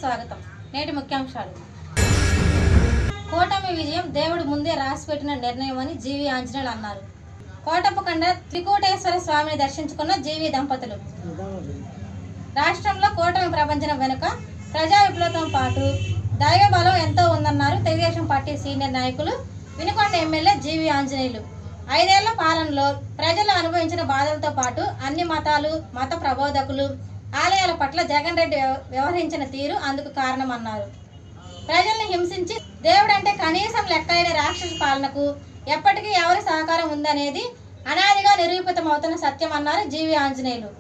స్వాగతం. నేటి ముఖ్యాంశాలు. కూటమి విజయం దేవుడు ముందే రాసిపెట్టిన నిర్ణయం అని జీవి ఆంజనేయులు అన్నారు. కోటప్పకొండ త్రికూటేశ్వర స్వామిని దర్శించుకున్న జీవి దంపతులు. రాష్ట్రంలో కూటమి ప్రపంచం వెనుక ప్రజా విప్లవంతో పాటు దైవ బలం ఎంతో ఉందన్నారు తెలుగుదేశం పార్టీ సీనియర్ నాయకులు వినుకొండ ఎమ్మెల్యే జీవి ఆంజనేయులు. 5 ఏళ్ల పాలనలో ప్రజలు అనుభవించిన బాధలతో పాటు అన్ని మతాలు, మత ప్రబోధకులు, ఆలయాల పట్ల జగన్ రెడ్డి వ్యవహరించిన తీరు అందుకు కారణమన్నారు. ప్రజల్ని హింసించి దేవుడంటే కనీసం లెక్కైన రాక్షస పాలనకు ఎప్పటికీ ఎవరి సహకారం ఉందనేది అనాదిగా నిరూపితమవుతున్న సత్యం అన్నారు జీవి ఆంజనేయులు.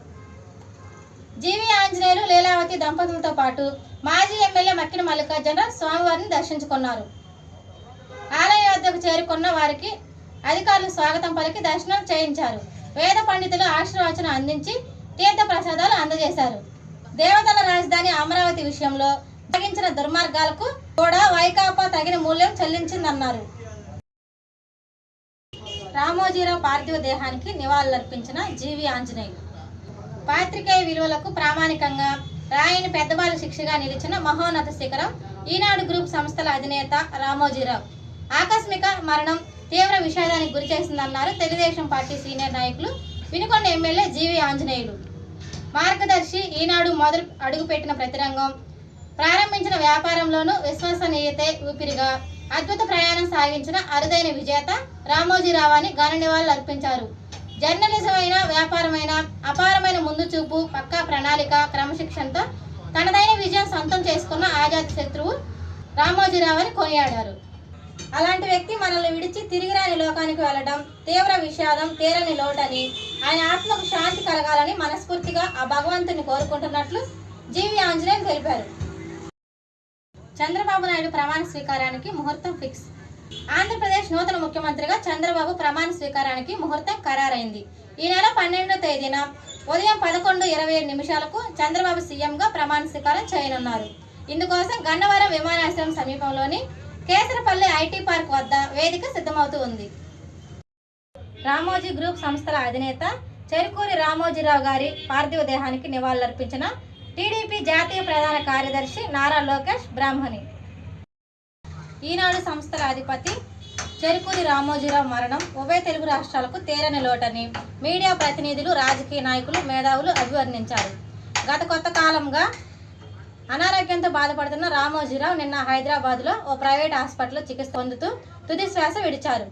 జీవి ఆంజనేయులు లీలావతి దంపతులతో పాటు మాజీ ఎమ్మెల్యే మక్కిన మల్లికార్జునరావు స్వామివారిని దర్శించుకున్నారు. ఆలయ వద్దకు చేరుకున్న వారికి అధికారులు స్వాగతం పలికి దర్శనం చేయించారు. వేద పండితులు ఆశీర్వచనం అందించి తీర్థ ప్రసాదాలు అందజేశారు. దేవతల రాజధాని అమరావతి విషయంలో తగ్గించిన దుర్మార్గాలకు కూడా వైకాపా తగిన మూల్యం చెల్లించిందన్నారు. రామోజీరావు పార్థివ దేహానికి నివాళులర్పించిన జీవి ఆంజనేయులు. పాత్రికేయ విలువలకు ప్రామాణికంగా రాయని పెద్దబాల శిక్షగా నిలిచిన మహోన్నత శిఖరం ఈనాడు గ్రూప్ సంస్థల అధినేత రామోజీరావు ఆకస్మిక మరణం తీవ్ర విషాదానికి గురిచేసిందన్నారు తెలుగుదేశం పార్టీ సీనియర్ నాయకులు వినుకొండ ఎమ్మెల్యే జీవి ఆంజనేయులు. మార్గదర్శి ఈనాడు మొదలు అడుగుపెట్టిన ప్రతిరంగం ప్రారంభించిన వ్యాపారంలోనూ విశ్వసనీయతే ఊపిరిగా అద్భుత ప్రయాణం సాగించిన అరుదైన విజేత రామోజీరావు అని ఘన నివాళులు అర్పించారు. జర్నలిజం అయినా వ్యాపారమైన అపారమైన ముందు చూపు, పక్కా ప్రణాళిక, క్రమశిక్షణతో తనదైన విజయం సొంతం చేసుకున్న ఆజాత శత్రువు రామోజీరావు అని కొనియాడారు. అలాంటి వ్యక్తి మనల్ని విడిచి తిరిగిరాని లోకానికి వెళ్లడం తీవ్ర విషాదం, తీరని లోటని, ఆయన ఆత్మకు శాంతి కలగాలని మనస్ఫూర్తిగా ఆ భగవంతుని కోరుకుంటున్నట్లు జీవి ఆంజనేయులు తెలిపారు. చంద్రబాబు నాయుడు ప్రమాణ స్వీకారానికి ముహూర్తం ఫిక్స్. ఆంధ్రప్రదేశ్ నూతన ముఖ్యమంత్రిగా చంద్రబాబు ప్రమాణ స్వీకారానికి ముహూర్తం ఖరారైంది. ఈ నెల 12వ తేదీన ఉదయం 11:27 చంద్రబాబు సీఎంగా ప్రమాణ స్వీకారం చేయనున్నారు. ఇందుకోసం గన్నవరం విమానాశ్రయం సమీపంలోని కేసరపల్లి ఐటీ పార్క్ వద్ద వేదిక సిద్ధమవుతూ ఉంది. రామోజీ గ్రూప్ సంస్థల అధినేత చెరుకూరి రామోజీరావు గారి పార్థివ దేహానికి నివాళులర్పించిన టీడీపీ జాతీయ ప్రధాన కార్యదర్శి నారా లోకేష్ బ్రాహ్మణి. ఈనాడు సంస్థల అధిపతి చెరుకూరి రామోజీరావు మరణం ఉభయ తెలుగు రాష్ట్రాలకు తీరని లోటని మీడియా ప్రతినిధులు, రాజకీయ నాయకులు, మేధావులు అభివర్ణించారు. గత కొంత కాలంగా అనారోగ్యంతో బాధపడుతున్న రామోజీరావు నిన్న హైదరాబాద్లో ఓ ప్రైవేట్ హాస్పిటల్లో చికిత్స పొందుతూ తుది శ్వాస విడిచారు.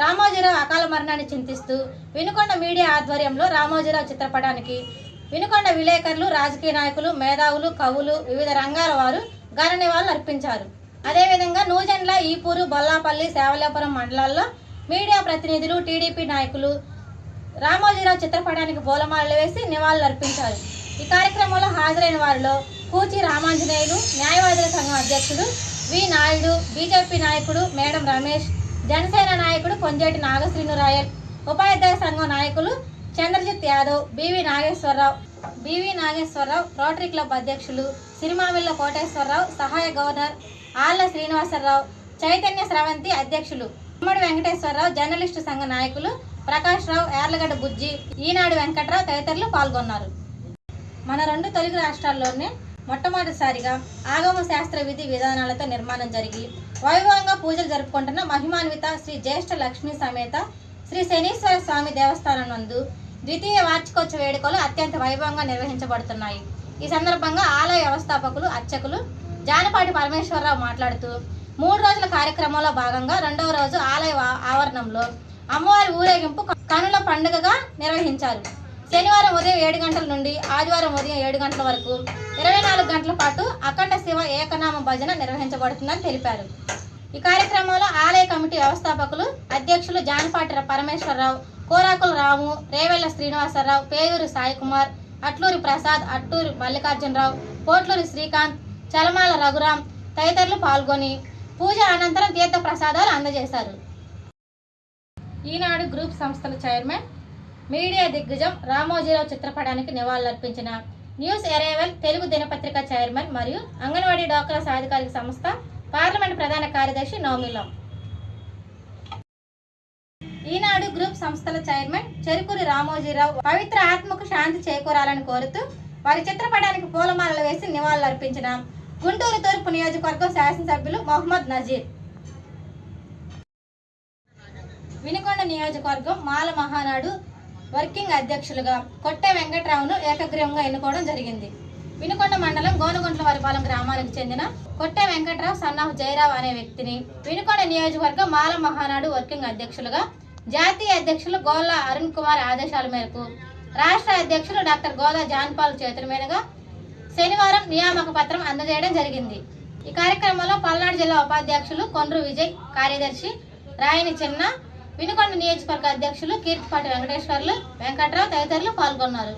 రామోజీరావు అకాల మరణాన్ని చింతిస్తూ వినుకొండ మీడియా ఆధ్వర్యంలో రామోజీరావు చిత్రపటానికి వినుకొండ విలేకరులు, రాజకీయ నాయకులు, మేధావులు, కవులు, వివిధ రంగాల వారు ఘన నివాళులు అర్పించారు. అదేవిధంగా నూజెండ్ల, ఈపూరు, బొల్లాపల్లి, సేవలాపురం మండలాల్లో మీడియా ప్రతినిధులు, టీడీపీ నాయకులు రామోజీరావు చిత్రపటానికి పూలమాలలు వేసి నివాళులు అర్పించారు. ఈ కార్యక్రమంలో హాజరైన వారిలో కూచి రామాంజనేయులు, న్యాయవాదుల సంఘం అధ్యక్షుడు వి నాయుడు, బీజేపీ నాయకుడు మేడం రమేష్, జనసేన నాయకుడు కొంజేటి నాగశ్రీనురాయల్, ఉపాధ్యాయ సంఘం నాయకులు Chandrajit Yadav, BV Nageswararao, rotary club అధ్యక్షులు సిరిమామిళ్ళ కోటేశ్వరరావు, సహాయ గవర్నర్ ఆళ్ల శ్రీనివాసరావు, చైతన్య స్రవంతి అధ్యక్షులు ఉమ్మడి వెంకటేశ్వరరావు, జర్నలిస్టు సంఘ నాయకులు ప్రకాష్ రావు, యార్లగడ్డ బుజ్జి, ఈనాడు వెంకట్రావు తదితరులు పాల్గొన్నారు. మన 2 తెలుగు రాష్ట్రాల్లోనే మొట్టమొదటిసారిగా ఆగమ శాస్త్ర విధి విధానాలతో నిర్మాణం జరిగి వైభవంగా పూజలు జరుపుకుంటున్న మహిమాన్విత శ్రీ జ్యేష్ఠ లక్ష్మీ సమేత శ్రీ శనీశ్వర స్వామి దేవస్థానం నందు ద్వితీయ వార్షికోత్సవ వేడుకలు అత్యంత వైభవంగా నిర్వహించబడుతున్నాయి. ఈ సందర్భంగా ఆలయ వ్యవస్థాపకులు, అర్చకులు జానపాటి పరమేశ్వరరావు మాట్లాడుతూ 3 రోజుల కార్యక్రమంలో భాగంగా 2వ రోజు ఆలయ ఆవరణంలో అమ్మవారి ఊరేగింపు కనుల పండుగగా నిర్వహించారు. శనివారం ఉదయం 7 గంటల నుండి ఆదివారం ఉదయం 7 గంటల వరకు 24 గంటల పాటు అఖండ శివ ఏకనామ భజన నిర్వహించబడుతుందని తెలిపారు. ఈ కార్యక్రమంలో ఆలయ కమిటీ వ్యవస్థాపకులు, అధ్యక్షులు జానపాటి పరమేశ్వరరావు, కోరాకుల రాము, రేవెల్ల శ్రీనివాసరావు, పేయూరి సాయికుమార్, అట్లూరి ప్రసాద్, అట్టూరి మల్లికార్జునరావు, పోట్లూరి శ్రీకాంత్, చలమాల రఘురాం తదితరులు పాల్గొని పూజ అనంతరం తీర్థ ప్రసాదాలు అందజేశారు. ఈనాడు గ్రూప్ సంస్థల చైర్మన్, మీడియా దిగ్గజం రామోజీరావు చిత్రపటానికి నివాళులర్పించిన న్యూస్ ఎరైవల్ తెలుగు దినపత్రిక చైర్మన్ మరియు అంగన్వాడీ డాక్రా సాధికారిక సంస్థ పార్లమెంట్ ప్రధాన కార్యదర్శి నౌమిలం. ఈనాడు గ్రూప్ సంస్థల చైర్మన్ చెరుకూరి రామోజీరావు పవిత్ర ఆత్మకు శాంతి చేకూరాలని కోరుతూ వారి చిత్రపటానికి పూలమాలలు వేసి నివాళులర్పించిన గుంటూరు తూర్పు నియోజకవర్గం శాసనసభ్యులు మొహమ్మద్ నజీర్. వినుకొండ నియోజకవర్గం మాల మహానాడు వర్కింగ్ అధ్యక్షులుగా కొట్టె వెంకట్రావును ఏకగ్రీవంగా ఎన్నుకోవడం జరిగింది. వినుకొండ మండలం గోనుగుంట్ల వరిపాలెం గ్రామానికి చెందిన కొట్టె వెంకట్రావు సన్నాఫ్ జయరావు అనే వ్యక్తిని వినుకొండ నియోజకవర్గం మాల మహానాడు వర్కింగ్ అధ్యక్షులుగా జాతీయ అధ్యక్షులు గోల్లా అరుణ్ కుమార్ ఆదేశాల మేరకు రాష్ట్ర అధ్యక్షులు డాక్టర్ గోదా జాన్పాల్ చేతుల మీదుగా శనివారం నియామక పత్రం అందజేయడం జరిగింది. ఈ కార్యక్రమంలో పల్నాడు జిల్లా ఉపాధ్యక్షులు కొండ్రు విజయ్, కార్యదర్శి రాయని చిన్న, వినుకొండ నియోజకవర్గ అధ్యక్షులు కీర్తిపాటి వెంకటేశ్వర్లు, వెంకట్రావు తదితరులు పాల్గొన్నారు.